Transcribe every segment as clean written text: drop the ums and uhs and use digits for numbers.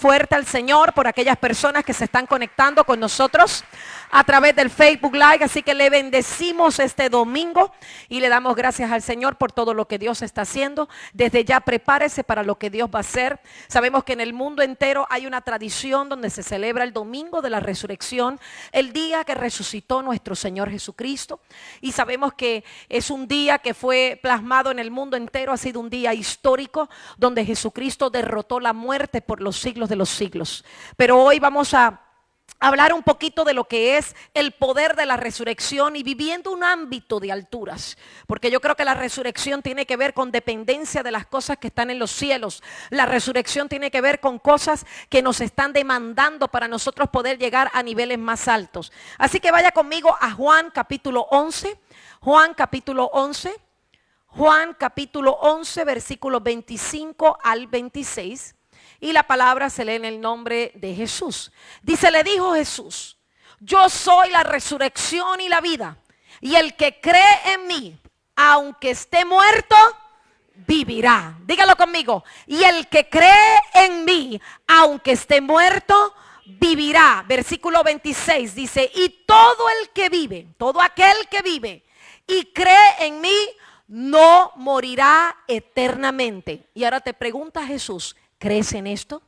fuerte al Señor por aquellas personas que se están conectando con nosotros a través del Facebook Live. Así que le bendecimos este domingo y le damos gracias al Señor por todo lo que Dios está haciendo. Desde ya prepárese para lo que Dios va a hacer. Sabemos que en el mundo entero hay una tradición donde se celebra el domingo de la resurrección, el día que resucitó nuestro Señor Jesucristo. Y sabemos que es un día que fue plasmado en el mundo entero, ha sido un día histórico donde Jesucristo derrotó la muerte por los siglos de los siglos. Pero hoy vamos a hablar un poquito de lo que es el poder de la resurrección y viviendo un ámbito de alturas, porque yo creo que la resurrección tiene que ver con dependencia de las cosas que están en los cielos. La resurrección tiene que ver con cosas que nos están demandando para nosotros poder llegar a niveles más altos. Así que vaya conmigo a Juan capítulo 11, Juan capítulo 11, Juan capítulo 11, versículos 25 al 26. Y la palabra se lee en el nombre de Jesús. Dice, le dijo Jesús: yo soy la resurrección y la vida. Y el que cree en mí, aunque esté muerto, vivirá. Dígalo conmigo. Y el que cree en mí, aunque esté muerto, vivirá. Versículo 26 dice, y todo el que vive, todo aquel que vive y cree en mí, no morirá eternamente. Y ahora te pregunta Jesús, ¿crees en esto?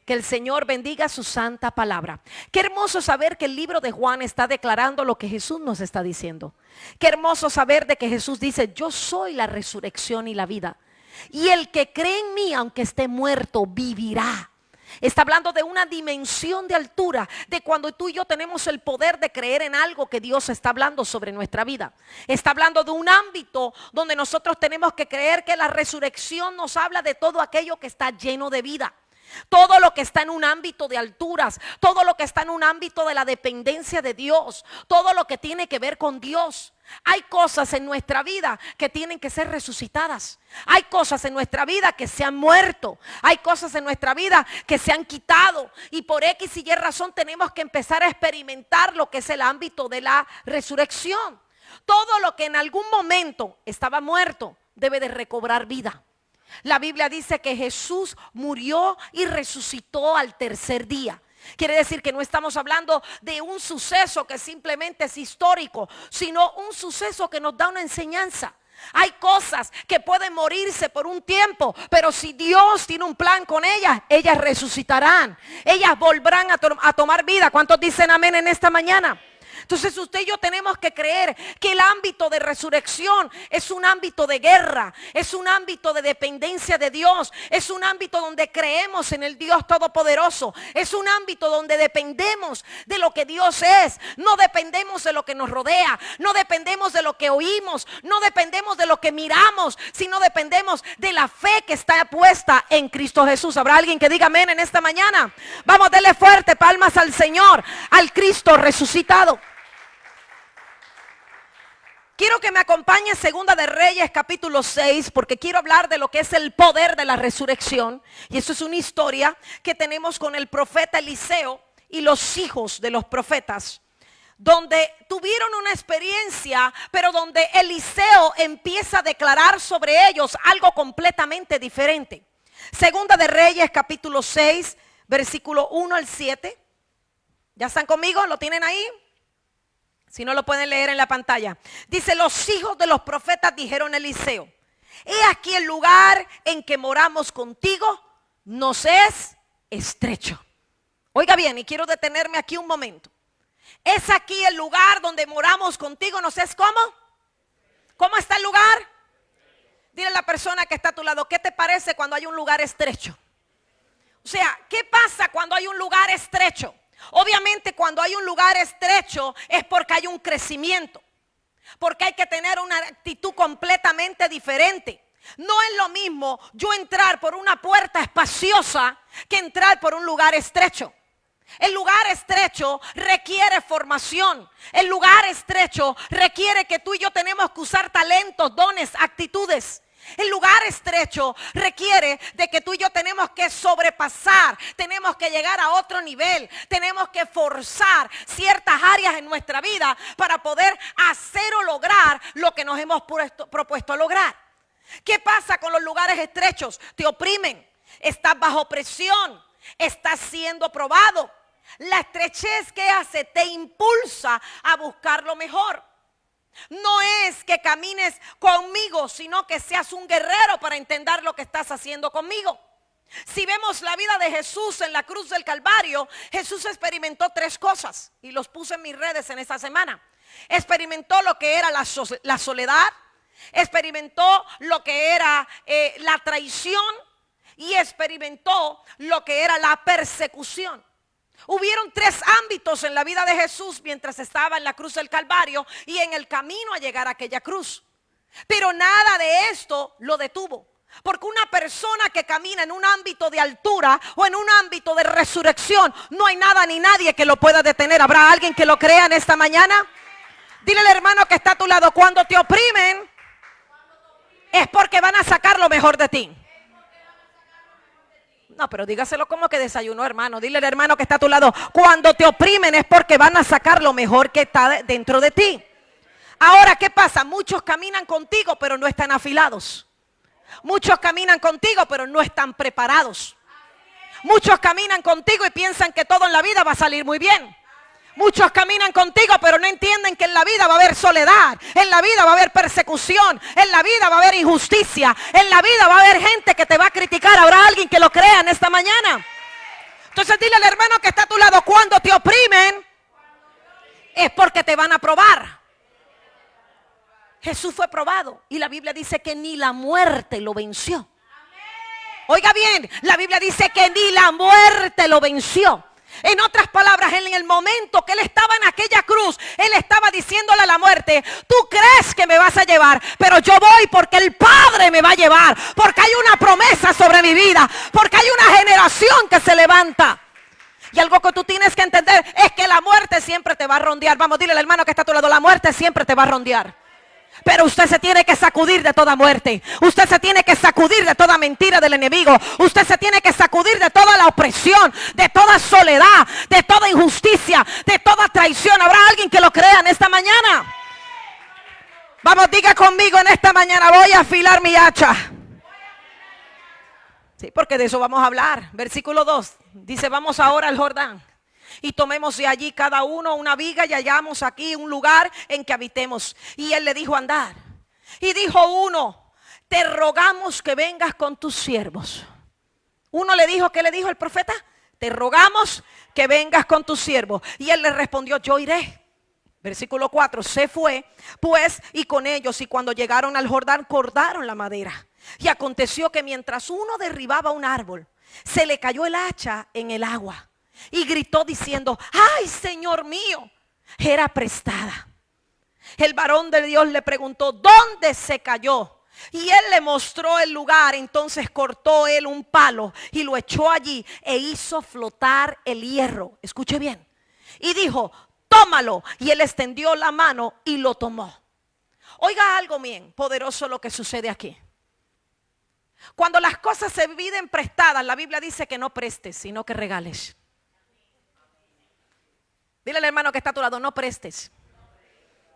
Que el Señor bendiga su santa palabra. Qué hermoso saber que el libro de Juan está declarando lo que Jesús nos está diciendo. Qué hermoso saber de que Jesús dice, yo soy la resurrección y la vida. Y el que cree en mí, aunque esté muerto, vivirá. Está hablando de una dimensión de altura, de cuando tú y yo tenemos el poder de creer en algo que Dios está hablando sobre nuestra vida. Está hablando de un ámbito donde nosotros tenemos que creer que la resurrección nos habla de todo aquello que está lleno de vida. Todo lo que está en un ámbito de alturas, todo lo que está en un ámbito de la dependencia de Dios, todo lo que tiene que ver con Dios. Hay cosas en nuestra vida que tienen que ser resucitadas. Hay cosas en nuestra vida que se han muerto. Hay cosas en nuestra vida que se han quitado. Y por X y Y razón tenemos que empezar a experimentar lo que es el ámbito de la resurrección. Todo lo que en algún momento estaba muerto debe de recobrar vida. La Biblia dice que Jesús murió y resucitó al tercer día. Quiere decir que no estamos hablando de un suceso que simplemente es histórico, sino un suceso que nos da una enseñanza. Hay cosas que pueden morirse por un tiempo, pero si Dios tiene un plan con ellas, ellas resucitarán. Ellas volverán a tomar vida. ¿Cuántos dicen amén en esta mañana? Entonces usted y yo tenemos que creer que el ámbito de resurrección es un ámbito de guerra, es un ámbito de dependencia de Dios, es un ámbito donde creemos en el Dios Todopoderoso, es un ámbito donde dependemos de lo que Dios es, no dependemos de lo que nos rodea, no dependemos de lo que oímos, no dependemos de lo que miramos, sino dependemos de la fe que está puesta en Cristo Jesús. ¿Habrá alguien que diga amén en esta mañana? Vamos a darle fuerte palmas al Señor, al Cristo resucitado. Quiero que me acompañe Segunda de Reyes capítulo 6 porque quiero hablar de lo que es el poder de la resurrección. Y eso es una historia que tenemos con el profeta Eliseo y los hijos de los profetas, donde tuvieron una experiencia, pero donde Eliseo empieza a declarar sobre ellos algo completamente diferente. Segunda de Reyes capítulo 6 versículo 1 al 7. ¿Ya están conmigo? ¿Lo tienen ahí? Si no, lo pueden leer en la pantalla. Dice, los hijos de los profetas dijeron a Eliseo, he aquí el lugar en que moramos contigo nos es estrecho. Oiga bien, y quiero detenerme aquí un momento. Es aquí el lugar donde moramos contigo nos es ¿cómo? ¿Cómo está el lugar? Dile a la persona que está a tu lado, ¿qué te parece cuando hay un lugar estrecho? O sea, ¿qué pasa cuando hay un lugar estrecho? Obviamente cuando hay un lugar estrecho es porque hay un crecimiento, porque hay que tener una actitud completamente diferente. No es lo mismo yo entrar por una puerta espaciosa que entrar por un lugar estrecho. El lugar estrecho requiere formación. El lugar estrecho requiere que tú y yo tenemos que usar talentos, dones, actitudes. El lugar estrecho requiere de que tú y yo tenemos que sobrepasar, tenemos que llegar a otro nivel, tenemos que forzar ciertas áreas en nuestra vida para poder hacer o lograr lo que nos hemos propuesto a lograr. ¿Qué pasa con los lugares estrechos? Te oprimen, estás bajo presión. Estás siendo probado. La estrechez que hace te impulsa a buscar lo mejor. No es que camines conmigo, sino que seas un guerrero para entender lo que estás haciendo conmigo. Si vemos la vida de Jesús en la cruz del Calvario, Jesús experimentó 3 cosas y los puse en mis redes en esta semana. Experimentó lo que era la soledad, experimentó lo que era la traición y experimentó lo que era la persecución. Hubieron 3 ámbitos en la vida de Jesús mientras estaba en la cruz del Calvario y en el camino a llegar a aquella cruz. Pero nada de esto lo detuvo. Porque una persona que camina en un ámbito de altura o en un ámbito de resurrección, no hay nada ni nadie que lo pueda detener. ¿Habrá alguien que lo crea en esta mañana? Dile al hermano que está a tu lado, cuando te oprimen, es porque van a sacar lo mejor de ti. No, pero dígaselo como que desayunó, hermano. Dile al hermano que está a tu lado, cuando te oprimen es porque van a sacar lo mejor que está dentro de ti. Ahora, ¿qué pasa? Muchos caminan contigo, pero no están afilados. Muchos caminan contigo, pero no están preparados. Muchos caminan contigo y piensan que todo en la vida va a salir muy bien. Muchos caminan contigo, pero no entienden que en la vida va a haber soledad, en la vida va a haber persecución, en la vida va a haber injusticia, en la vida va a haber gente que te va a criticar. ¿Habrá alguien que lo crea en esta mañana? Entonces dile al hermano que está a tu lado, cuando te oprimen, es porque te van a probar. Jesús fue probado y la Biblia dice que ni la muerte lo venció. Oiga bien, la Biblia dice que ni la muerte lo venció. En otras palabras, en el momento que él estaba en aquella cruz, él estaba diciéndole a la muerte, tú crees que me vas a llevar, pero yo voy porque el Padre me va a llevar, porque hay una promesa sobre mi vida, porque hay una generación que se levanta. Y algo que tú tienes que entender es que la muerte siempre te va a rondear. Vamos, dile al hermano que está a tu lado, la muerte siempre te va a rondear. Pero usted se tiene que sacudir de toda muerte. Usted se tiene que sacudir de toda mentira del enemigo. Usted se tiene que sacudir de toda la opresión, de toda soledad, de toda injusticia, de toda traición. ¿Habrá alguien que lo crea en esta mañana? Vamos, diga conmigo en esta mañana, voy a afilar mi hacha. Sí, porque de eso vamos a hablar. Versículo 2 dice, vamos ahora al Jordán y tomemos de allí cada uno una viga y hallamos aquí un lugar en que habitemos. Y él le dijo, andar. Y dijo uno, te rogamos que vengas con tus siervos. Uno le dijo, ¿qué le dijo el profeta? Te rogamos que vengas con tus siervos. Y él le respondió, yo iré. Versículo 4, se fue pues y con ellos, y cuando llegaron al Jordán cortaron la madera. Y aconteció que mientras uno derribaba un árbol, se le cayó el hacha en el agua. Y gritó diciendo, ay, Señor mío, era prestada. El varón de Dios le preguntó, ¿dónde se cayó? Y él le mostró el lugar. Entonces cortó él un palo y lo echó allí e hizo flotar el hierro. Escuche bien. Y dijo, tómalo. Y él extendió la mano y lo tomó. Oiga algo bien poderoso lo que sucede aquí. Cuando las cosas se piden prestadas, la Biblia dice que no prestes, sino que regales. Dile al hermano que está a tu lado, no prestes,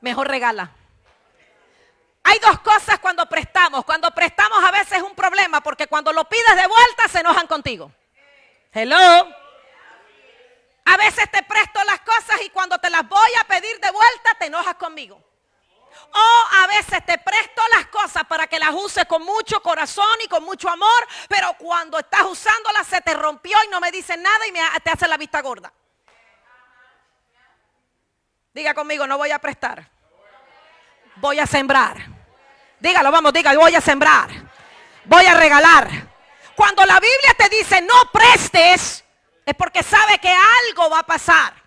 mejor regala. Hay 2 cosas cuando prestamos. Cuando prestamos a veces es un problema, porque cuando lo pides de vuelta se enojan contigo. Hello. A veces te presto las cosas y cuando te las voy a pedir de vuelta te enojas conmigo. O a veces te presto las cosas para que las uses con mucho corazón y con mucho amor, pero cuando estás usándolas se te rompió y no me dices nada y te hace la vista gorda. Diga conmigo, no voy a prestar, voy a sembrar. Dígalo, vamos, diga, voy a sembrar, voy a regalar. Cuando la Biblia te dice no prestes, es porque sabe que algo va a pasar.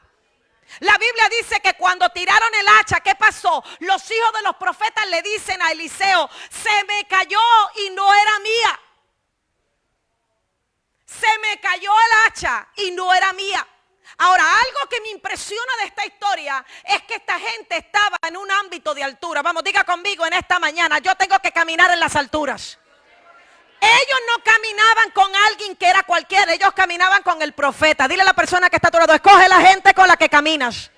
La Biblia dice que cuando tiraron el hacha, ¿qué pasó? Los hijos de los profetas le dicen a Eliseo, se me cayó y no era mía. Se me cayó el hacha y no era mía. Ahora, algo que me impresiona de esta historia es que esta gente estaba en un ámbito de altura. Vamos, diga conmigo en esta mañana, yo tengo que caminar en las alturas. Ellos no caminaban con alguien que era cualquiera, ellos caminaban con el profeta. Dile a la persona que está a tu lado, escoge la gente con la que caminas.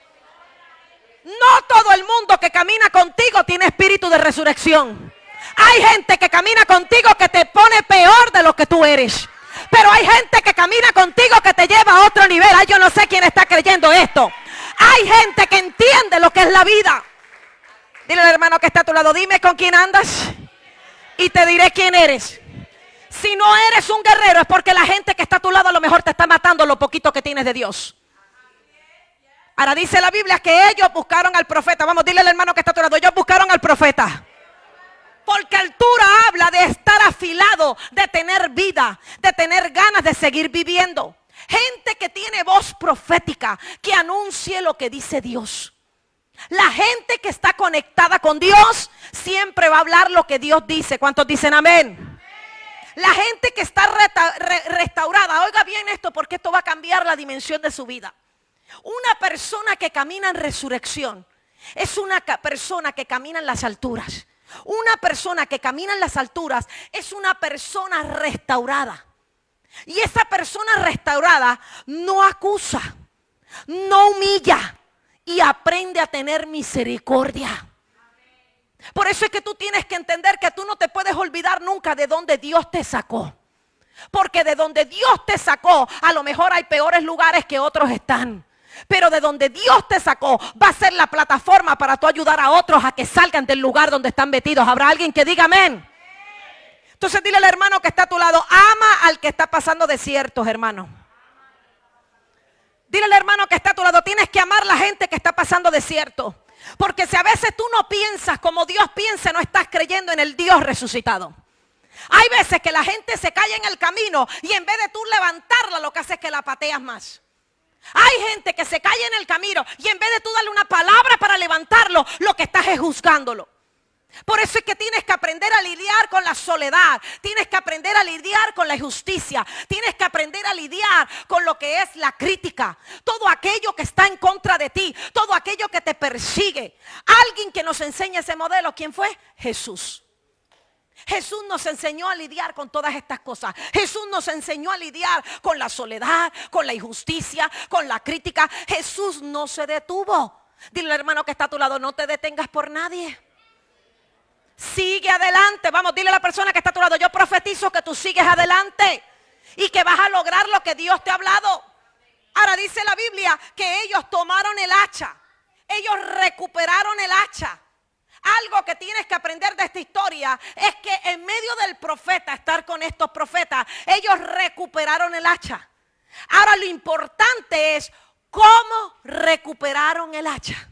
No todo el mundo que camina contigo tiene espíritu de resurrección. Hay gente que camina contigo que te pone peor de lo que tú eres. Pero hay gente que camina contigo que te lleva a otro nivel. Ay, yo no sé quién está creyendo esto. Hay gente que entiende lo que es la vida. Dile al hermano que está a tu lado, dime con quién andas y te diré quién eres. Si no eres un guerrero es porque la gente que está a tu lado a lo mejor te está matando lo poquito que tienes de Dios. Ahora dice la Biblia que ellos buscaron al profeta. Vamos, dile al hermano que está a tu lado, ellos buscaron al profeta. Porque altura habla de estar afilado, de tener vida, de tener ganas de seguir viviendo. Gente que tiene voz profética, que anuncie lo que dice Dios. La gente que está conectada con Dios siempre va a hablar lo que Dios dice. ¿Cuántos dicen amén? La gente que está restaurada, oiga bien esto porque esto va a cambiar la dimensión de su vida. Una persona que camina en resurrección es una persona que camina en las alturas. Una persona que camina en las alturas es una persona restaurada. Y esa persona restaurada no acusa, no humilla y aprende a tener misericordia. Por eso es que tú tienes que entender que tú no te puedes olvidar nunca de donde Dios te sacó. Porque de donde Dios te sacó, a lo mejor hay peores lugares que otros están. Pero de donde Dios te sacó va a ser la plataforma para tú ayudar a otros a que salgan del lugar donde están metidos. ¿Habrá alguien que diga amén? Entonces dile al hermano que está a tu lado, ama al que está pasando desiertos, hermano. Dile al hermano que está a tu lado, tienes que amar a la gente que está pasando desierto. Porque si a veces tú no piensas como Dios piensa, no estás creyendo en el Dios resucitado. Hay veces que la gente se cae en el camino y en vez de tú levantarla, lo que hace es que la pateas más. Hay gente que se cae en el camino y en vez de tú darle una palabra para levantarlo, lo que estás es juzgándolo. Por eso es que tienes que aprender a lidiar con la soledad. Tienes que aprender a lidiar con la injusticia. Tienes que aprender a lidiar con lo que es la crítica. Todo aquello que está en contra de ti. Todo aquello que te persigue. Alguien que nos enseña ese modelo, ¿quién fue? Jesús. Jesús nos enseñó a lidiar con todas estas cosas. Jesús nos enseñó a lidiar con la soledad, con la injusticia, con la crítica. Jesús no se detuvo. Dile al hermano que está a tu lado, no te detengas por nadie. Sigue adelante. Vamos, dile a la persona que está a tu lado, yo profetizo que tú sigues adelante y que vas a lograr lo que Dios te ha hablado. Ahora dice la Biblia que ellos tomaron el hacha. Ellos recuperaron el hacha. Algo que tienes que aprender de esta historia es que en medio del profeta, estar con estos profetas, ellos recuperaron el hacha. Ahora lo importante es cómo recuperaron el hacha.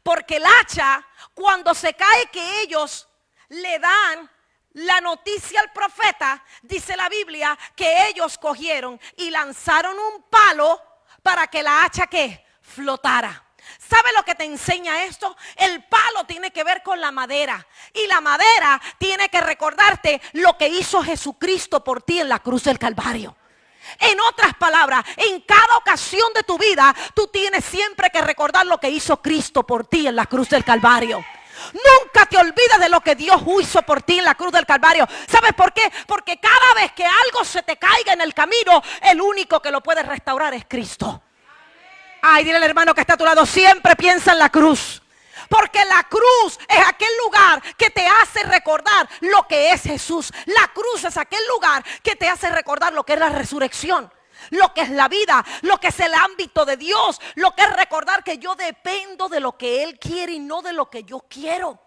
Porque el hacha, cuando se cae que ellos le dan la noticia al profeta, dice la Biblia que ellos cogieron y lanzaron un palo para que la hacha ¿qué? Flotara. ¿Sabe lo que te enseña esto? El palo tiene que ver con la madera. Y la madera tiene que recordarte lo que hizo Jesucristo por ti en la cruz del Calvario. En otras palabras, en cada ocasión de tu vida, tú tienes siempre que recordar lo que hizo Cristo por ti en la cruz del Calvario. Nunca te olvides de lo que Dios hizo por ti en la cruz del Calvario. ¿Sabes por qué? Porque cada vez que algo se te caiga en el camino, el único que lo puede restaurar es Cristo. Ay, dile al hermano que está a tu lado, siempre piensa en la cruz. Porque la cruz es aquel lugar que te hace recordar lo que es Jesús. La cruz es aquel lugar que te hace recordar lo que es la resurrección, lo que es la vida, lo que es el ámbito de Dios, lo que es recordar que yo dependo de lo que Él quiere y no de lo que yo quiero.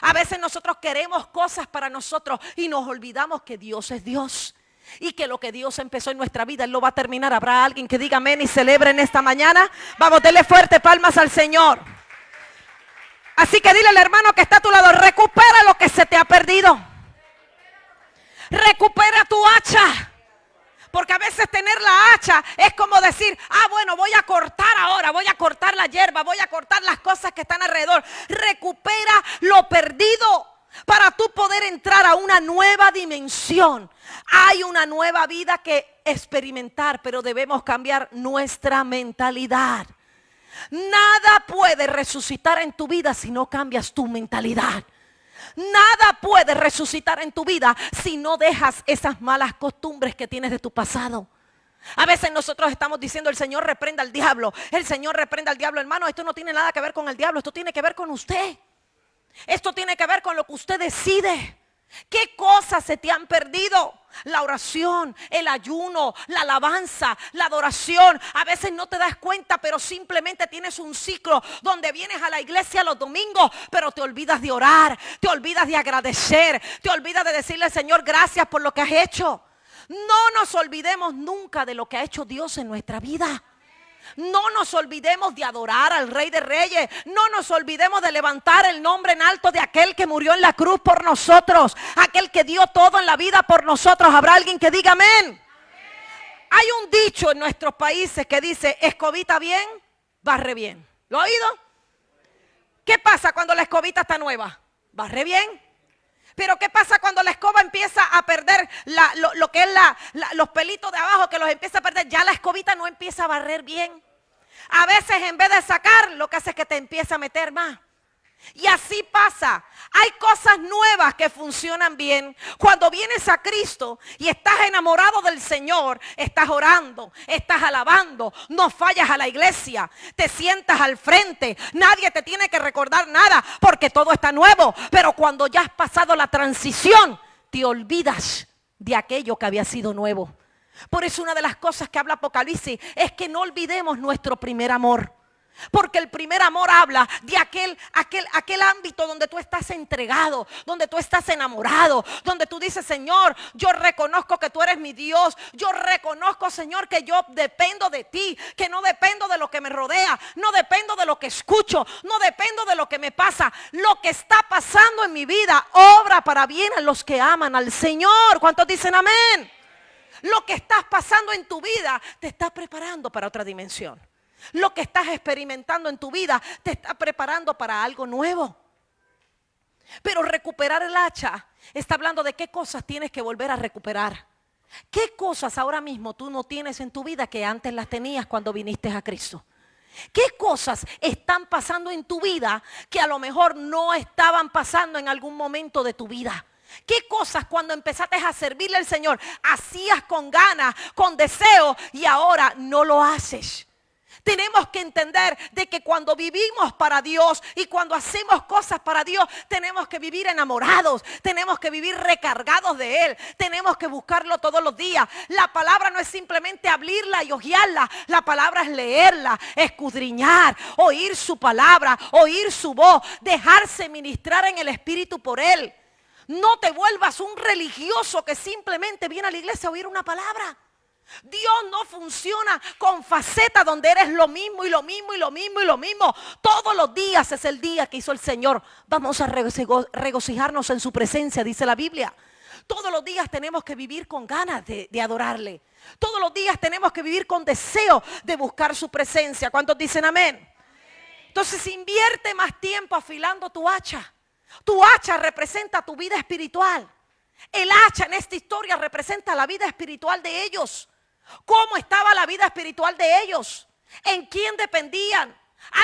A veces nosotros queremos cosas para nosotros y nos olvidamos que Dios es Dios. Y que lo que Dios empezó en nuestra vida, Él lo va a terminar. ¿Habrá alguien que diga amén y celebre en esta mañana? Vamos, denle fuerte palmas al Señor. Así que dile al hermano que está a tu lado, recupera lo que se te ha perdido. Recupera tu hacha. Porque a veces tener la hacha es como decir, bueno, voy a cortar ahora, voy a cortar la hierba, voy a cortar las cosas que están alrededor. Recupera lo perdido para tú poder entrar a una nueva dimensión. Hay una nueva vida que experimentar, pero debemos cambiar nuestra mentalidad. Nada puede resucitar en tu vida si no cambias tu mentalidad. Nada puede resucitar en tu vida si no dejas esas malas costumbres que tienes de tu pasado. A veces nosotros estamos diciendo, el Señor reprenda al diablo. El Señor reprenda al diablo. Hermano, esto no tiene nada que ver con el diablo. Esto tiene que ver con usted. Esto tiene que ver con lo que usted decide. ¿Qué cosas se te han perdido? La oración, el ayuno, la alabanza, la adoración. A veces no te das cuenta, pero simplemente tienes un ciclo donde vienes a la iglesia los domingos, pero te olvidas de orar, te olvidas de agradecer, te olvidas de decirle al Señor gracias por lo que has hecho. No nos olvidemos nunca de lo que ha hecho Dios en nuestra vida. No nos olvidemos de adorar al Rey de Reyes. No nos olvidemos de levantar el nombre en alto de aquel que murió en la cruz por nosotros. Aquel que dio todo en la vida por nosotros. ¿Habrá alguien que diga amén? Hay un dicho en nuestros países que dice: escobita bien, barre bien. ¿Lo ha oído? ¿Qué pasa cuando la escobita está nueva? Barre bien. Pero ¿qué pasa cuando la escoba empieza a perder lo que es los pelitos de abajo, que los empieza a perder? Ya la escobita no empieza a barrer bien. A veces en vez de sacar, lo que hace es que te empieza a meter más. Y así pasa. Hay cosas nuevas que funcionan bien. Cuando vienes a Cristo y estás enamorado del Señor, estás orando, estás alabando, no fallas a la iglesia, te sientas al frente, nadie te tiene que recordar nada porque todo está nuevo. Pero cuando ya has pasado la transición, te olvidas de aquello que había sido nuevo. Por eso una de las cosas que habla Apocalipsis es que no olvidemos nuestro primer amor. Porque el primer amor habla de aquel ámbito donde tú estás entregado, donde tú estás enamorado, donde tú dices: Señor, yo reconozco que tú eres mi Dios. Yo reconozco, Señor, que yo dependo de ti, que no dependo de lo que me rodea, no dependo de lo que escucho, no dependo de lo que me pasa. Lo que está pasando en mi vida obra para bien a los que aman al Señor. ¿Cuántos dicen amén? Lo que estás pasando en tu vida te está preparando para otra dimensión. Lo que estás experimentando en tu vida te está preparando para algo nuevo. Pero recuperar el hacha está hablando de qué cosas tienes que volver a recuperar. ¿Qué cosas ahora mismo tú no tienes en tu vida que antes las tenías cuando viniste a Cristo? ¿Qué cosas están pasando en tu vida que a lo mejor no estaban pasando en algún momento de tu vida? ¿Qué cosas cuando empezaste a servirle al Señor hacías con ganas, con deseo, y ahora no lo haces? Tenemos que entender de que cuando vivimos para Dios y cuando hacemos cosas para Dios, tenemos que vivir enamorados, tenemos que vivir recargados de Él, tenemos que buscarlo todos los días. La palabra no es simplemente abrirla y hojearla, la palabra es leerla, escudriñar, oír su palabra, oír su voz, dejarse ministrar en el Espíritu por Él. No te vuelvas un religioso que simplemente viene a la iglesia a oír una palabra. Dios no funciona con facetas donde eres lo mismo y lo mismo y lo mismo y lo mismo. Todos los días es el día que hizo el Señor. Vamos a regocijarnos en su presencia, dice la Biblia. Todos los días tenemos que vivir con ganas de adorarle. Todos los días tenemos que vivir con deseo de buscar su presencia. ¿Cuántos dicen amén? Entonces invierte más tiempo afilando tu hacha. Tu hacha representa tu vida espiritual. El hacha en esta historia representa la vida espiritual de ellos. ¿Cómo estaba la vida espiritual de ellos? ¿En quién dependían?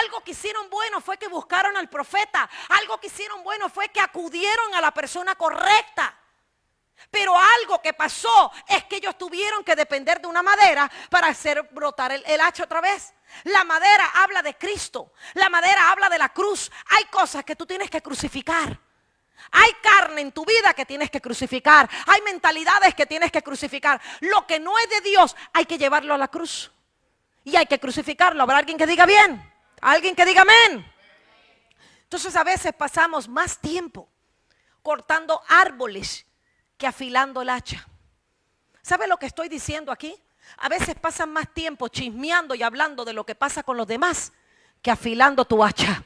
Algo que hicieron bueno fue que buscaron al profeta. Algo que hicieron bueno fue que acudieron a la persona correcta. Pero algo que pasó es que ellos tuvieron que depender de una madera para hacer brotar el hacha otra vez. La madera habla de Cristo. La madera habla de la cruz. Hay cosas que tú tienes que crucificar. Hay carne en tu vida que tienes que crucificar. Hay mentalidades que tienes que crucificar. Lo que no es de Dios hay que llevarlo a la cruz. Y hay que crucificarlo. ¿Habrá alguien que diga bien? ¿Alguien que diga amén? Entonces a veces pasamos más tiempo cortando árboles que afilando el hacha. ¿Sabe lo que estoy diciendo aquí? A veces pasan más tiempo chismeando y hablando de lo que pasa con los demás que afilando tu hacha.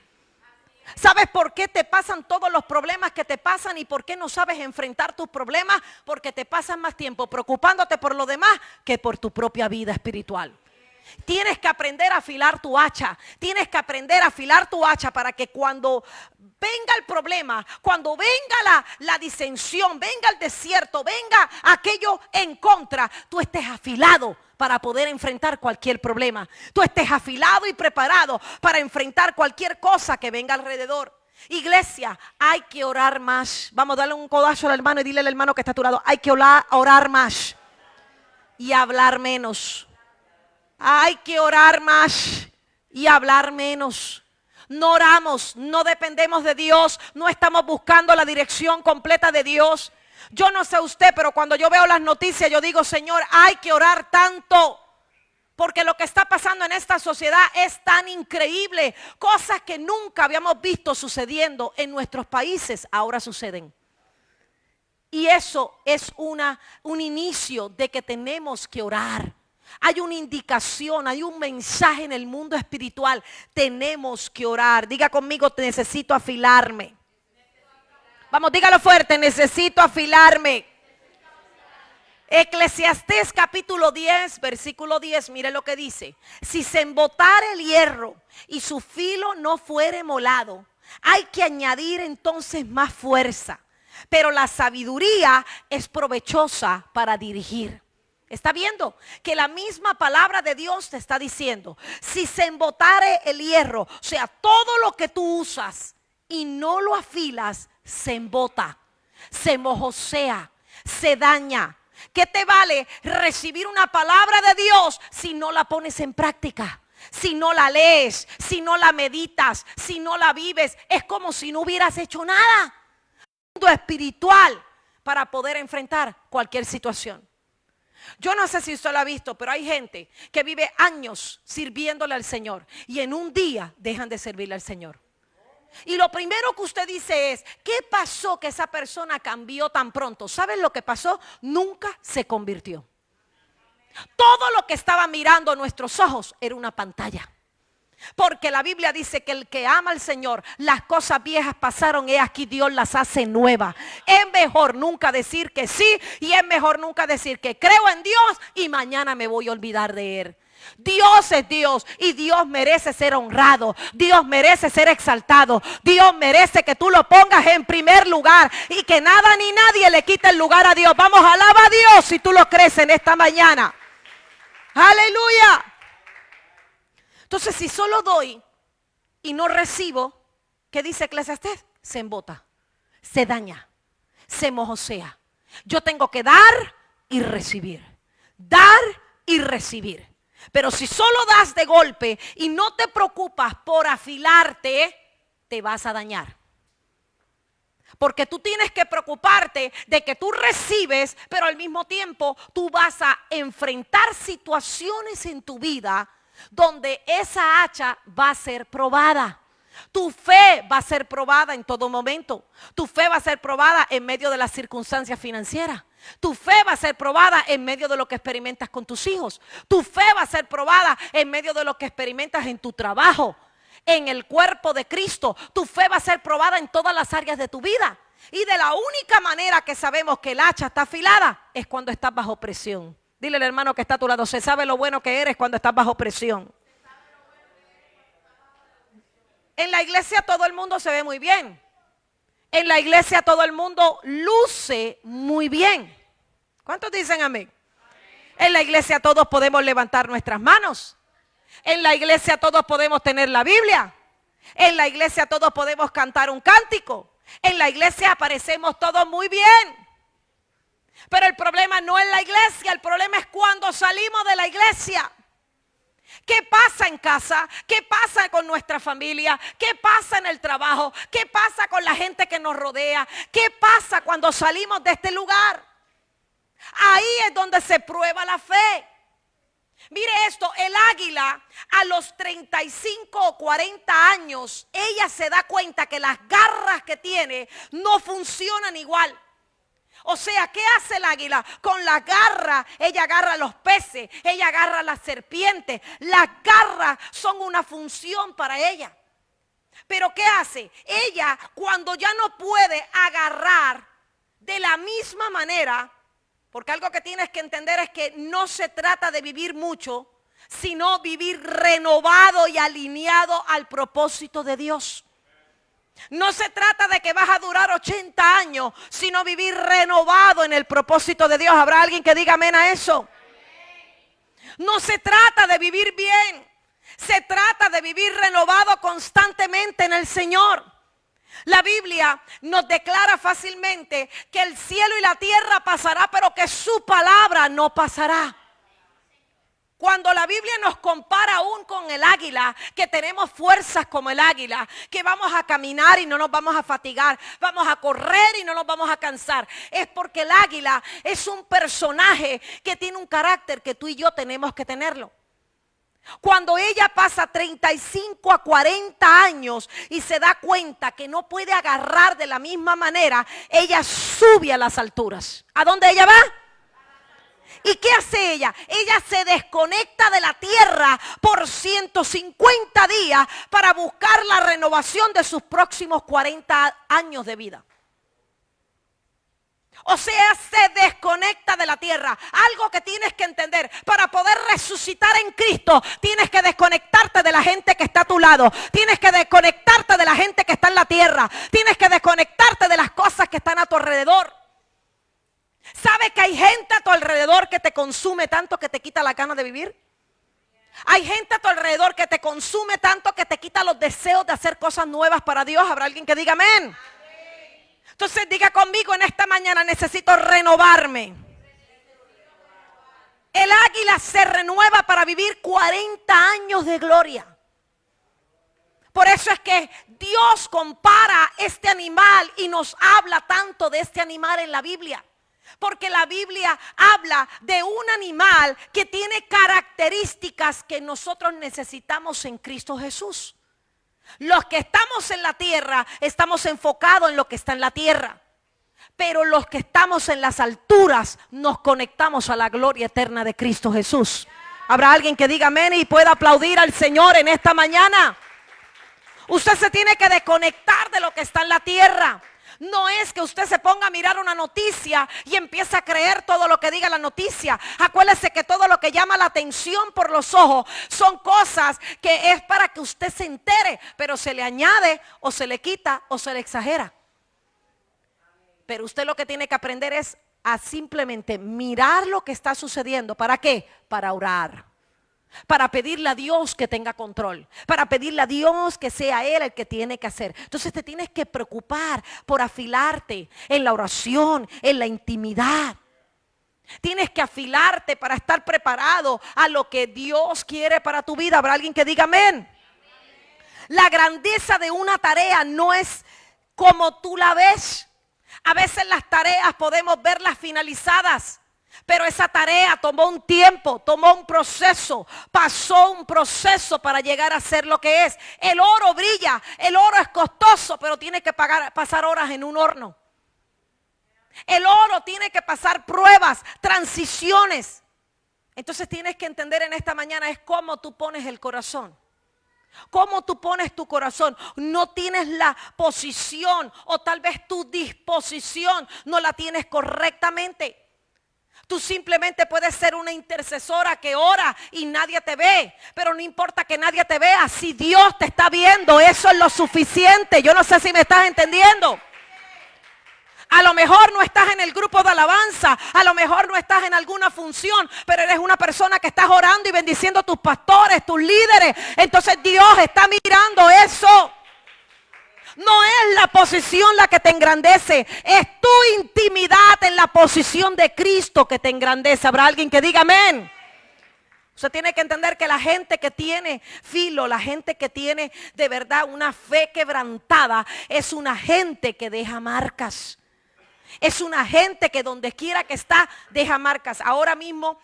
¿Sabes por qué te pasan todos los problemas que te pasan y por qué no sabes enfrentar tus problemas? Porque te pasan más tiempo preocupándote por lo demás que por tu propia vida espiritual. Tienes que aprender a afilar tu hacha. Tienes que aprender a afilar tu hacha para que cuando venga el problema, cuando venga la disensión, venga el desierto, venga aquello en contra, tú estés afilado para poder enfrentar cualquier problema. Tú estés afilado y preparado para enfrentar cualquier cosa que venga alrededor. Iglesia, hay que orar más. Vamos a darle un codazo al hermano y dile al hermano que está a tu lado: hay que orar más y hablar menos. Hay que orar más y hablar menos. no oramos, no dependemos de Dios, no estamos buscando la dirección completa de Dios. Yo no sé usted, pero cuando yo veo las noticias yo digo, Señor, hay que orar tanto. Porque lo que está pasando en esta sociedad es tan increíble. Cosas que nunca habíamos visto sucediendo en nuestros países, ahora suceden. Y eso es un inicio de que tenemos que orar. Hay una indicación, hay un mensaje en el mundo espiritual. Tenemos que orar. Diga conmigo, necesito afilarme. Vamos, dígalo fuerte, necesito afilarme. Eclesiastés capítulo 10, versículo 10, mire lo que dice. Si se embotare el hierro y su filo no fuere molado, hay que añadir entonces más fuerza. Pero la sabiduría es provechosa para dirigir. ¿Está viendo? Que la misma palabra de Dios te está diciendo, si se embotare el hierro, o sea, todo lo que tú usas y no lo afilas, se embota, se mojosea, se daña. ¿Qué te vale recibir una palabra de Dios si no la pones en práctica? Si no la lees, si no la meditas, si no la vives, es como si no hubieras hecho nada. Mundo espiritual para poder enfrentar cualquier situación. Yo no sé si usted lo ha visto, pero hay gente que vive años sirviéndole al Señor y en un día dejan de servirle al Señor. Y lo primero que usted dice es, ¿qué pasó que esa persona cambió tan pronto? ¿Saben lo que pasó? Nunca se convirtió. Todo lo que estaba mirando nuestros ojos era una pantalla. Porque la Biblia dice que el que ama al Señor, las cosas viejas pasaron, y aquí Dios las hace nuevas. Es mejor nunca decir que sí y es mejor nunca decir que creo en Dios y mañana me voy a olvidar de Él. Dios es Dios y Dios merece ser honrado. Dios merece ser exaltado. Dios merece que tú lo pongas en primer lugar y que nada ni nadie le quite el lugar a Dios. Vamos, alaba a Dios si tú lo crees en esta mañana. Aleluya. Entonces, si solo doy y no recibo, ¿qué dice Eclesiastés? Se embota, se daña, se mojosea. Yo tengo que dar y recibir. Dar y recibir. Pero si solo das de golpe y no te preocupas por afilarte, te vas a dañar. Porque tú tienes que preocuparte de que tú recibes, pero al mismo tiempo tú vas a enfrentar situaciones en tu vida donde esa hacha va a ser probada. Tu fe va a ser probada en todo momento. Tu fe va a ser probada en medio de las circunstancias financieras. Tu fe va a ser probada en medio de lo que experimentas con tus hijos. Tu fe va a ser probada en medio de lo que experimentas en tu trabajo, en el cuerpo de Cristo. Tu fe va a ser probada en todas las áreas de tu vida. Y de la única manera que sabemos que el hacha está afilada es cuando estás bajo presión. Dile al hermano que está a tu lado, se sabe lo bueno que eres cuando estás bajo presión. En la iglesia todo el mundo se ve muy bien. En la iglesia todo el mundo luce muy bien. ¿Cuántos dicen amén? En la iglesia todos podemos levantar nuestras manos. En la iglesia todos podemos tener la Biblia. En la iglesia todos podemos cantar un cántico. En la iglesia aparecemos todos muy bien. Pero el problema no es la iglesia, el problema es cuando salimos de la iglesia. ¿Qué pasa en casa? ¿Qué pasa con nuestra familia? ¿Qué pasa en el trabajo? ¿Qué pasa con la gente que nos rodea? ¿Qué pasa cuando salimos de este lugar? Ahí es donde se prueba la fe. Mire esto, el águila a los 35 o 40 años, ella se da cuenta que las garras que tiene no funcionan igual. O sea, ¿qué hace el águila? Con la garra, ella agarra los peces, ella agarra las serpientes. Las garras son una función para ella. Pero ¿qué hace? Ella, cuando ya no puede agarrar de la misma manera, porque algo que tienes que entender es que no se trata de vivir mucho, sino vivir renovado y alineado al propósito de Dios. No se trata de que vas a durar 80 años, sino vivir renovado en el propósito de Dios. ¿Habrá alguien que diga amén a eso? No se trata de vivir bien, se trata de vivir renovado constantemente en el Señor. La Biblia nos declara fácilmente que el cielo y la tierra pasará, pero que su palabra no pasará. Cuando la Biblia nos compara aún con el águila, que tenemos fuerzas como el águila, que vamos a caminar y no nos vamos a fatigar, vamos a correr y no nos vamos a cansar, es porque el águila es un personaje que tiene un carácter que tú y yo tenemos que tenerlo. Cuando ella pasa 35 a 40 años y se da cuenta que no puede agarrar de la misma manera, ella sube a las alturas. ¿A dónde ella va? ¿Y qué hace ella? Ella se desconecta de la tierra por 150 días para buscar la renovación de sus próximos 40 años de vida. O sea, se desconecta de la tierra. Algo que tienes que entender: para poder resucitar en Cristo, tienes que desconectarte de la gente que está a tu lado. Tienes que desconectarte de la gente que está en la tierra. Tienes que desconectarte de las cosas que están a tu alrededor. ¿Sabe que hay gente a tu alrededor que te consume tanto que te quita la gana de vivir? Hay gente a tu alrededor que te consume tanto que te quita los deseos de hacer cosas nuevas para Dios. ¿Habrá alguien que diga amén? Entonces diga conmigo en esta mañana: necesito renovarme. El águila se renueva para vivir 40 años de gloria. Por eso es que Dios compara este animal y nos habla tanto de este animal en la Biblia. Porque la Biblia habla de un animal que tiene características que nosotros necesitamos en Cristo Jesús. Los que estamos en la tierra estamos enfocados en lo que está en la tierra. Pero los que estamos en las alturas nos conectamos a la gloria eterna de Cristo Jesús. ¿Habrá alguien que diga amén y pueda aplaudir al Señor en esta mañana? Usted se tiene que desconectar de lo que está en la tierra. No es que usted se ponga a mirar una noticia y empiece a creer todo lo que diga la noticia. Acuérdese que todo lo que llama la atención por los ojos son cosas que es para que usted se entere, pero se le añade o se le quita o se le exagera. Pero usted lo que tiene que aprender es a simplemente mirar lo que está sucediendo. ¿Para qué? Para orar. Para pedirle a Dios que tenga control, para pedirle a Dios que sea Él el que tiene que hacer. Entonces te tienes que preocupar por afilarte en la oración, en la intimidad. Tienes que afilarte para estar preparado a lo que Dios quiere para tu vida. ¿Habrá alguien que diga amén? La grandeza de una tarea no es como tú la ves. A veces las tareas podemos verlas finalizadas, pero esa tarea tomó un tiempo, tomó un proceso, pasó un proceso para llegar a ser lo que es. El oro brilla, el oro es costoso, pero tiene que pasar horas en un horno. El oro tiene que pasar pruebas, transiciones. Entonces tienes que entender en esta mañana es cómo tú pones el corazón. Cómo tú pones tu corazón. No tienes la posición o tal vez tu disposición no la tienes correctamente. Tú simplemente puedes ser una intercesora que ora y nadie te ve. Pero no importa que nadie te vea. Si Dios te está viendo, eso es lo suficiente. Yo no sé si me estás entendiendo. A lo mejor no estás en el grupo de alabanza. A lo mejor no estás en alguna función. Pero eres una persona que estás orando y bendiciendo a tus pastores, tus líderes. Entonces Dios está mirando eso. No es la posición la que te engrandece, es tu intimidad en la posición de Cristo que te engrandece. ¿Habrá alguien que diga amén? Usted tiene que entender que la gente que tiene filo, la gente que tiene de verdad una fe quebrantada, es una gente que deja marcas. Es una gente que donde quiera que está deja marcas. Ahora mismo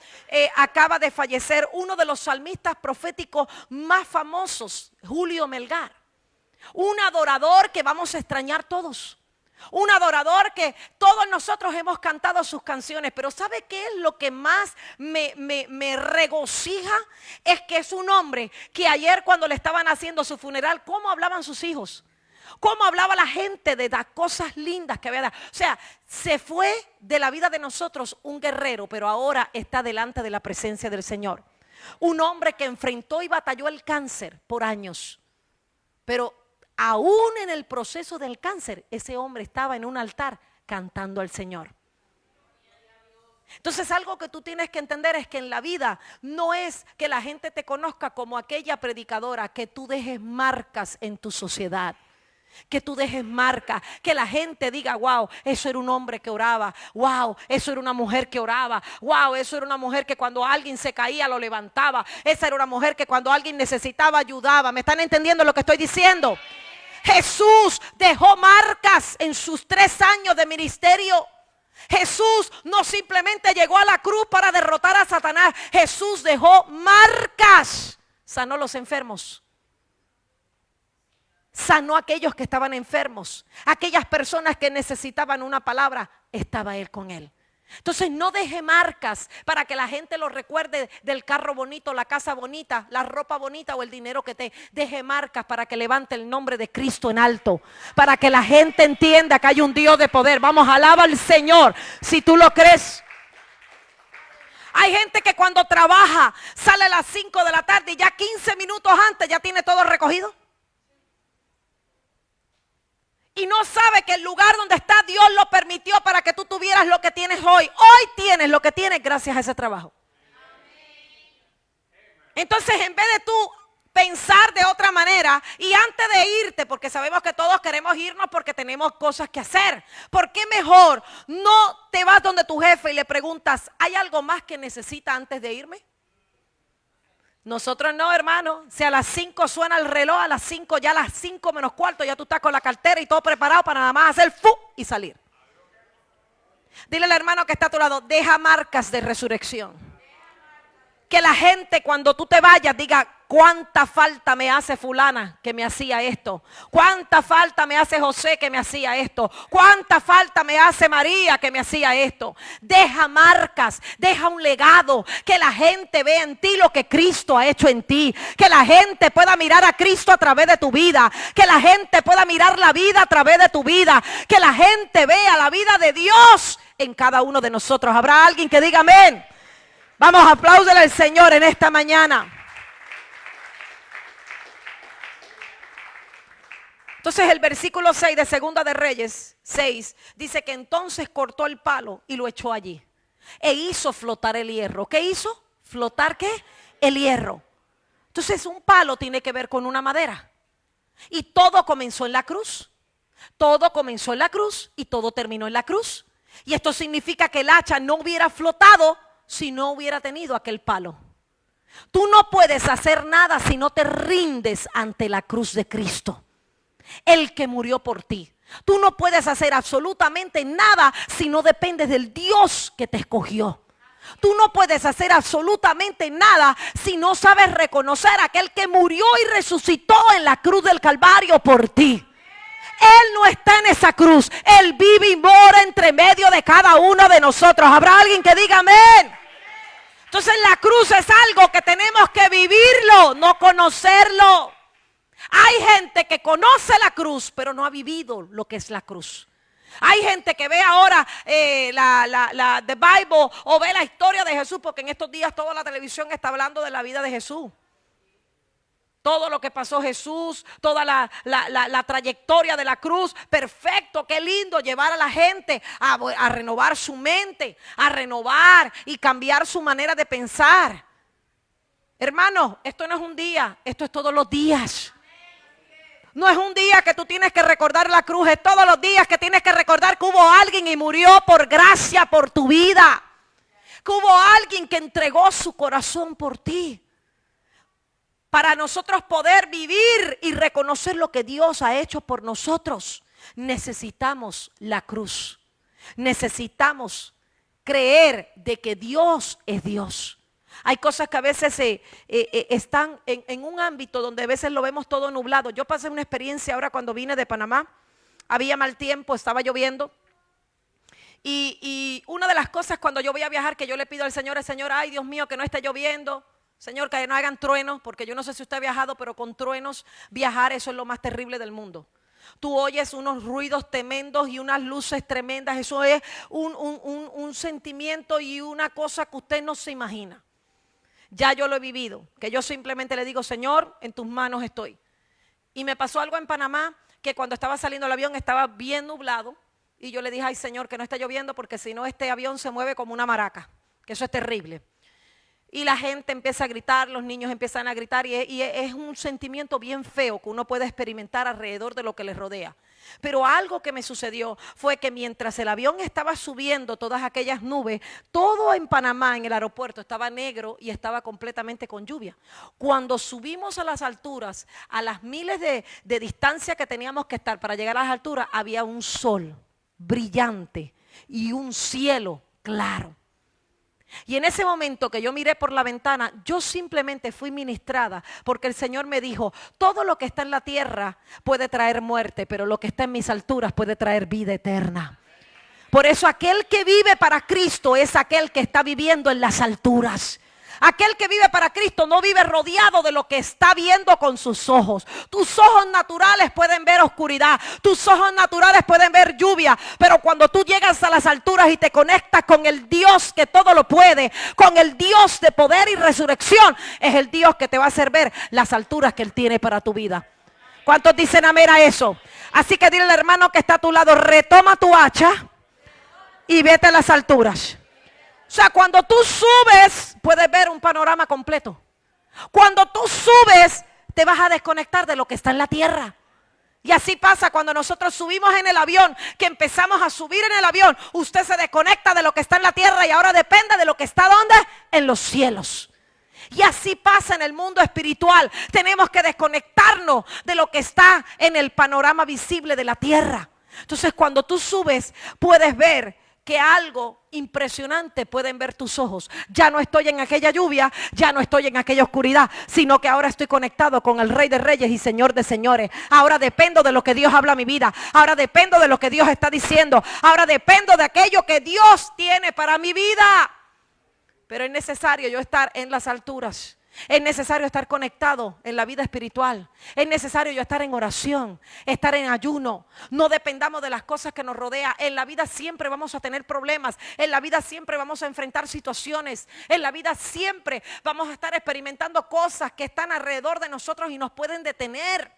acaba de fallecer uno de los salmistas proféticos más famosos, Julio Melgar. Un adorador que vamos a extrañar todos. Un adorador que todos nosotros hemos cantado sus canciones. Pero ¿sabe qué es lo que más me regocija? Es que es un hombre que ayer cuando le estaban haciendo su funeral, ¿cómo hablaban sus hijos? ¿Cómo hablaba la gente de las cosas lindas que había dado? O sea, se fue de la vida de nosotros un guerrero, pero ahora está delante de la presencia del Señor. Un hombre que enfrentó y batalló el cáncer por años. Pero aún en el proceso del cáncer, ese hombre estaba en un altar cantando al Señor. Entonces algo que tú tienes que entender es que en la vida no es que la gente te conozca como aquella predicadora, que tú dejes marcas en tu sociedad. Que tú dejes marca, que la gente diga, wow, eso era un hombre que oraba, wow, eso era una mujer que oraba, wow, eso era una mujer que cuando alguien se caía lo levantaba, esa era una mujer que cuando alguien necesitaba ayudaba. ¿Me están entendiendo lo que estoy diciendo? Jesús dejó marcas en sus 3 años de ministerio. Jesús no simplemente llegó a la cruz para derrotar a Satanás. Jesús dejó marcas. Sanó los enfermos. Sanó a aquellos que estaban enfermos. Aquellas personas que necesitaban una palabra, estaba Él con él. Entonces no deje marcas para que la gente lo recuerde del carro bonito, la casa bonita, la ropa bonita o el dinero que te deje marcas para que levante el nombre de Cristo en alto, para que la gente entienda que hay un Dios de poder. Vamos, alaba al Señor si tú lo crees. Hay gente que cuando trabaja sale a las 5 de la tarde y ya 15 minutos antes ya tiene todo recogido. Y no sabe que el lugar donde está Dios lo permitió para que tú tuvieras lo que tienes hoy. Hoy tienes lo que tienes gracias a ese trabajo. Entonces, en vez de tú pensar de otra manera y antes de irte, porque sabemos que todos queremos irnos porque tenemos cosas que hacer, ¿por qué mejor no te vas donde tu jefe y le preguntas, ¿hay algo más que necesita antes de irme? Nosotros no, hermano. Si a las 5 suena el reloj, a las 5, ya a las 5 menos cuarto, ya tú estás con la cartera y todo preparado para nada más hacer fu y salir. Dile al hermano que está a tu lado, deja marcas de resurrección. Que la gente cuando tú te vayas diga, cuánta falta me hace fulana que me hacía esto. Cuánta falta me hace José que me hacía esto. Cuánta falta me hace María que me hacía esto. Deja marcas, deja un legado. Que la gente vea en ti lo que Cristo ha hecho en ti. Que la gente pueda mirar a Cristo a través de tu vida. Que la gente pueda mirar la vida a través de tu vida. Que la gente vea la vida de Dios en cada uno de nosotros. ¿Habrá alguien que diga amén? Vamos a aplaudirle al Señor en esta mañana. Entonces el versículo 6 de Segunda de Reyes 6 dice que entonces cortó el palo y lo echó allí. E hizo flotar el hierro. ¿Qué hizo? ¿Flotar qué? El hierro. Entonces un palo tiene que ver con una madera. Y todo comenzó en la cruz. Todo comenzó en la cruz y todo terminó en la cruz. Y esto significa que el hacha no hubiera flotado si no hubiera tenido aquel palo. Tú no puedes hacer nada si no te rindes ante la cruz de Cristo, el que murió por ti. Tú no puedes hacer absolutamente nada si no dependes del Dios que te escogió. Tú no puedes hacer absolutamente nada si no sabes reconocer a aquel que murió y resucitó en la cruz del Calvario por ti. Él no está en esa cruz. Él vive y mora entre medio de cada uno de nosotros. ¿Habrá alguien que diga amén? Entonces la cruz es algo que tenemos que vivirlo, no conocerlo. Hay gente que conoce la cruz, pero no ha vivido lo que es la cruz. Hay gente que ve ahora la The Bible o ve la historia de Jesús, porque en estos días toda la televisión está hablando de la vida de Jesús. Todo lo que pasó Jesús, toda la trayectoria de la cruz, perfecto, qué lindo llevar a la gente a renovar su mente, a renovar y cambiar su manera de pensar. Hermano, esto no es un día, esto es todos los días. No es un día que tú tienes que recordar la cruz, es todos los días que tienes que recordar que hubo alguien y murió por gracia, por tu vida. Que hubo alguien que entregó su corazón por ti. Para nosotros poder vivir y reconocer lo que Dios ha hecho por nosotros, necesitamos la cruz. Necesitamos creer de que Dios es Dios. Hay cosas que a veces están en un ámbito donde a veces lo vemos todo nublado. Yo pasé una experiencia ahora cuando vine de Panamá. Había mal tiempo, estaba lloviendo. Y una de las cosas cuando yo voy a viajar que yo le pido al Señor, ay Dios mío, que no esté lloviendo. Señor, que no hagan truenos, porque yo no sé si usted ha viajado, pero con truenos viajar, eso es lo más terrible del mundo. Tú oyes unos ruidos tremendos y unas luces tremendas. Eso es un sentimiento y una cosa que usted no se imagina. Ya yo lo he vivido, que yo simplemente le digo, Señor, en tus manos estoy. Y me pasó algo en Panamá, que cuando estaba saliendo el avión estaba bien nublado. Y yo le dije, ay Señor, que no esté lloviendo, porque si no este avión se mueve como una maraca, que eso es terrible. Y la gente empieza a gritar, los niños empiezan a gritar y es un sentimiento bien feo que uno puede experimentar alrededor de lo que les rodea. Pero algo que me sucedió fue que mientras el avión estaba subiendo todas aquellas nubes, todo en Panamá, en el aeropuerto, estaba negro y estaba completamente con lluvia. Cuando subimos a las alturas, a las miles de distancia que teníamos que estar para llegar a las alturas, había un sol brillante y un cielo claro. Y en ese momento que yo miré por la ventana, yo simplemente fui ministrada porque el Señor me dijo, todo lo que está en la tierra puede traer muerte, pero lo que está en mis alturas puede traer vida eterna. Por eso aquel que vive para Cristo es aquel que está viviendo en las alturas. Aquel que vive para Cristo no vive rodeado de lo que está viendo con sus ojos. Tus ojos naturales pueden ver oscuridad, tus ojos naturales pueden ver lluvia, pero cuando tú llegas a las alturas y te conectas con el Dios que todo lo puede, con el Dios de poder y resurrección, es el Dios que te va a hacer ver las alturas que Él tiene para tu vida. ¿Cuántos dicen amén a eso? Así que dile al hermano que está a tu lado, retoma tu hacha y vete a las alturas. O sea, cuando tú subes, puedes ver un panorama completo. Cuando tú subes, te vas a desconectar de lo que está en la tierra. Y así pasa cuando nosotros subimos en el avión, que empezamos a subir en el avión. Usted se desconecta de lo que está en la tierra y ahora depende de lo que está ¿dónde? En los cielos. Y así pasa en el mundo espiritual. Tenemos que desconectarnos de lo que está en el panorama visible de la tierra. Entonces, cuando tú subes, puedes ver que algo impresionante pueden ver tus ojos. Ya no estoy en aquella lluvia, ya no estoy en aquella oscuridad, sino que ahora estoy conectado con el Rey de Reyes y Señor de Señores. Ahora dependo de lo que Dios habla a mi vida. Ahora dependo de lo que Dios está diciendo. Ahora dependo de aquello que Dios tiene para mi vida. Pero es necesario yo estar en las alturas. Es necesario estar conectado en la vida espiritual. Es necesario yo estar en oración, estar en ayuno. No dependamos de las cosas que nos rodean. En la vida siempre vamos a tener problemas. En la vida siempre vamos a enfrentar situaciones. En la vida siempre vamos a estar experimentando cosas que están alrededor de nosotros y nos pueden detener.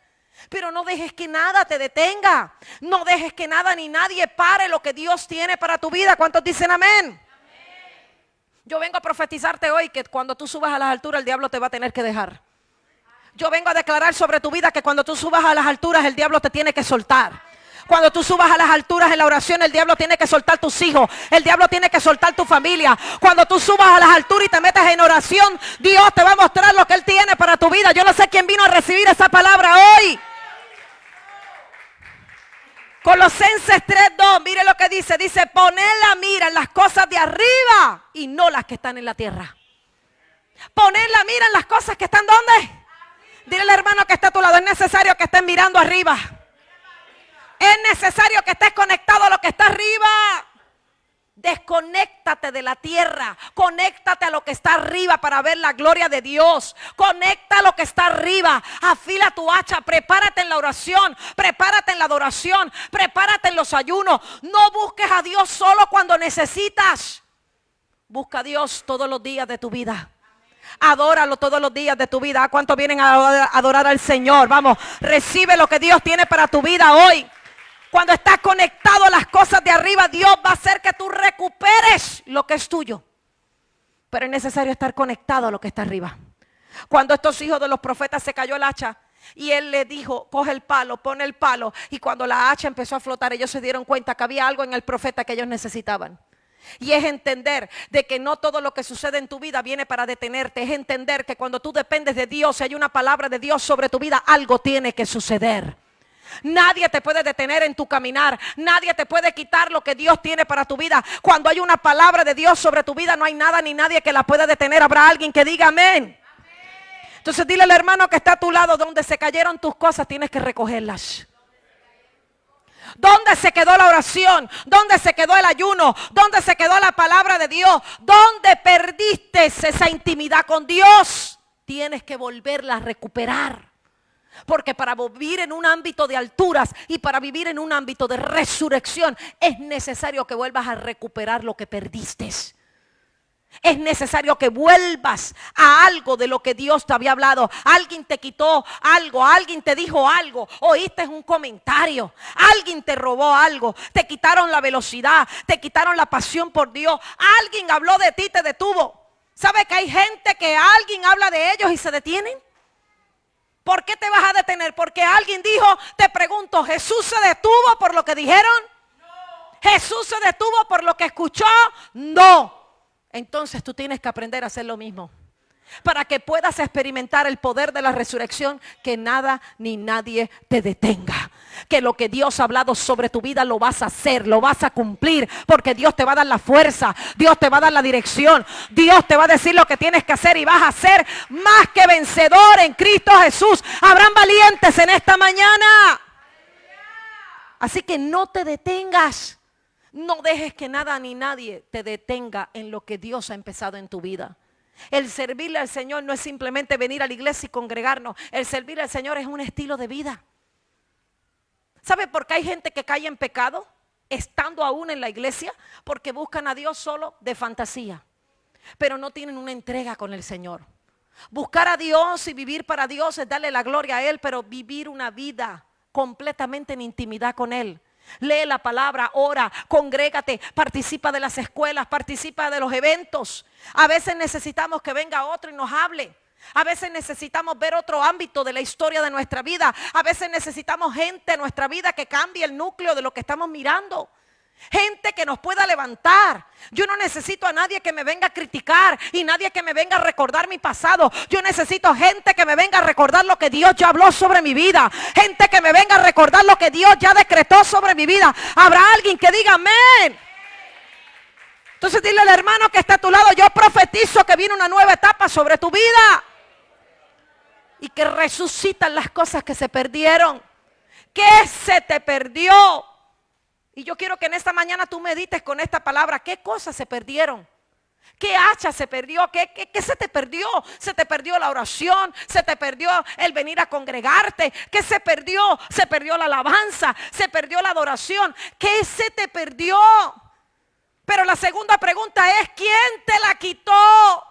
Pero no dejes que nada te detenga. No dejes que nada ni nadie pare lo que Dios tiene para tu vida. ¿Cuántos dicen amén? Yo vengo a profetizarte hoy que cuando tú subas a las alturas el diablo te va a tener que dejar. Yo vengo a declarar sobre tu vida que cuando tú subas a las alturas el diablo te tiene que soltar. Cuando tú subas a las alturas en la oración el diablo tiene que soltar tus hijos. El diablo tiene que soltar tu familia. Cuando tú subas a las alturas y te metas en oración, Dios te va a mostrar lo que Él tiene para tu vida. Yo no sé quién vino a recibir esa palabra hoy. Colosenses 3:2, mire lo que dice. Dice, poned la mira en las cosas de arriba y no las que están en la tierra. Poned la mira en las cosas que están ¿dónde? Dile al hermano que está a tu lado, es necesario que estés mirando arriba. Es necesario que estés conectado a lo que está arriba. Desconéctate de la tierra, conéctate a lo que está arriba para ver la gloria de Dios. Conecta a lo que está arriba, afila tu hacha, prepárate en la oración, prepárate en la adoración, prepárate en los ayunos. No busques a Dios solo cuando necesitas. Busca a Dios todos los días de tu vida. Adóralo todos los días de tu vida. ¿A cuántos vienen a adorar al Señor? Vamos, recibe lo que Dios tiene para tu vida hoy. Cuando estás conectado a las cosas de arriba, Dios va a hacer que tú recuperes lo que es tuyo. Pero es necesario estar conectado a lo que está arriba. Cuando estos hijos de los profetas se cayó el hacha y él le dijo, coge el palo, pone el palo. Y cuando la hacha empezó a flotar, ellos se dieron cuenta que había algo en el profeta que ellos necesitaban. Y es entender de que no todo lo que sucede en tu vida viene para detenerte. Es entender que cuando tú dependes de Dios, si hay una palabra de Dios sobre tu vida, algo tiene que suceder. Nadie te puede detener en tu caminar. Nadie te puede quitar lo que Dios tiene para tu vida. Cuando hay una palabra de Dios sobre tu vida, no hay nada ni nadie que la pueda detener. Habrá alguien que diga amén. Entonces dile al hermano que está a tu lado, donde se cayeron tus cosas, tienes que recogerlas. ¿Dónde se quedó la oración? ¿Dónde se quedó el ayuno? ¿Dónde se quedó la palabra de Dios? ¿Dónde perdiste esa intimidad con Dios? Tienes que volverla a recuperar. Porque para vivir en un ámbito de alturas y para vivir en un ámbito de resurrección es necesario que vuelvas a recuperar lo que perdiste. Es necesario que vuelvas a algo de lo que Dios te había hablado. Alguien te quitó algo, alguien te dijo algo, oíste un comentario, alguien te robó algo, te quitaron la velocidad, te quitaron la pasión por Dios, alguien habló de ti, te detuvo. ¿Sabe que hay gente que alguien habla de ellos y se detienen? ¿Por qué te vas a detener? Porque alguien dijo, te pregunto, ¿Jesús se detuvo por lo que dijeron? No. ¿Jesús se detuvo por lo que escuchó? No. Entonces tú tienes que aprender a hacer lo mismo. Para que puedas experimentar el poder de la resurrección, que nada ni nadie te detenga. Que lo que Dios ha hablado sobre tu vida lo vas a hacer, lo vas a cumplir, porque Dios te va a dar la fuerza, Dios te va a dar la dirección, Dios te va a decir lo que tienes que hacer y vas a ser más que vencedor en Cristo Jesús. Habrán valientes en esta mañana. Así que no te detengas, no dejes que nada ni nadie te detenga en lo que Dios ha empezado en tu vida. El servirle al Señor no es simplemente venir a la iglesia y congregarnos. El servirle al Señor es un estilo de vida. ¿Sabe por qué hay gente que cae en pecado estando aún en la iglesia? Porque buscan a Dios solo de fantasía, pero no tienen una entrega con el Señor. Buscar a Dios y vivir para Dios es darle la gloria a Él, pero vivir una vida completamente en intimidad con Él. Lee la palabra, ora, congrégate, participa de las escuelas, participa de los eventos. A veces necesitamos que venga otro y nos hable. A veces necesitamos ver otro ámbito de la historia de nuestra vida. A veces necesitamos gente en nuestra vida que cambie el núcleo de lo que estamos mirando. Gente que nos pueda levantar. Yo no necesito a nadie que me venga a criticar y nadie que me venga a recordar mi pasado. Yo necesito gente que me venga a recordar lo que Dios ya habló sobre mi vida. Gente que me venga a recordar lo que Dios ya decretó sobre mi vida. Habrá alguien que diga amén. Entonces dile al hermano que está a tu lado, yo profetizo que viene una nueva etapa sobre tu vida. Y que resucitan las cosas que se perdieron. ¿Qué se te perdió? Y yo quiero que en esta mañana tú medites con esta palabra. ¿Qué cosas se perdieron? ¿Qué hacha se perdió? ¿Qué se te perdió? Se te perdió la oración, se te perdió el venir a congregarte. ¿Qué se perdió? Se perdió la alabanza, se perdió la adoración. ¿Qué se te perdió? Pero la segunda pregunta es, ¿quién te la quitó?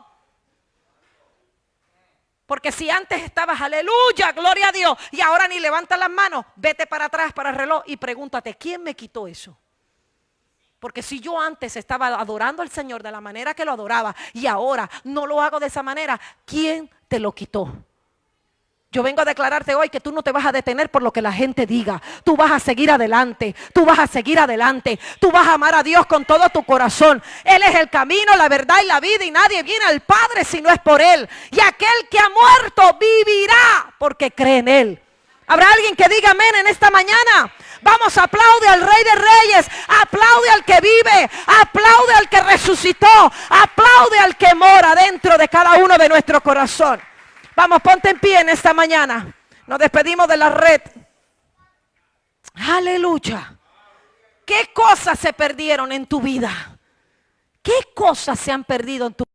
Porque si antes estabas, aleluya, gloria a Dios, y ahora ni levantas las manos, vete para atrás para el reloj y pregúntate, ¿quién me quitó eso? Porque si yo antes estaba adorando al Señor de la manera que lo adoraba y ahora no lo hago de esa manera, ¿quién te lo quitó? Yo vengo a declararte hoy que tú no te vas a detener por lo que la gente diga. Tú vas a seguir adelante, tú vas a seguir adelante. Tú vas a amar a Dios con todo tu corazón. Él es el camino, la verdad y la vida, y nadie viene al Padre si no es por Él. Y aquel que ha muerto vivirá porque cree en Él. ¿Habrá alguien que diga amén en esta mañana? Vamos, aplaude al Rey de Reyes, aplaude al que vive, aplaude al que resucitó, aplaude al que mora dentro de cada uno de nuestro corazón. Vamos, ponte en pie en esta mañana. Nos despedimos de la red. Aleluya. ¿Qué cosas se perdieron en tu vida? ¿Qué cosas se han perdido en tu vida?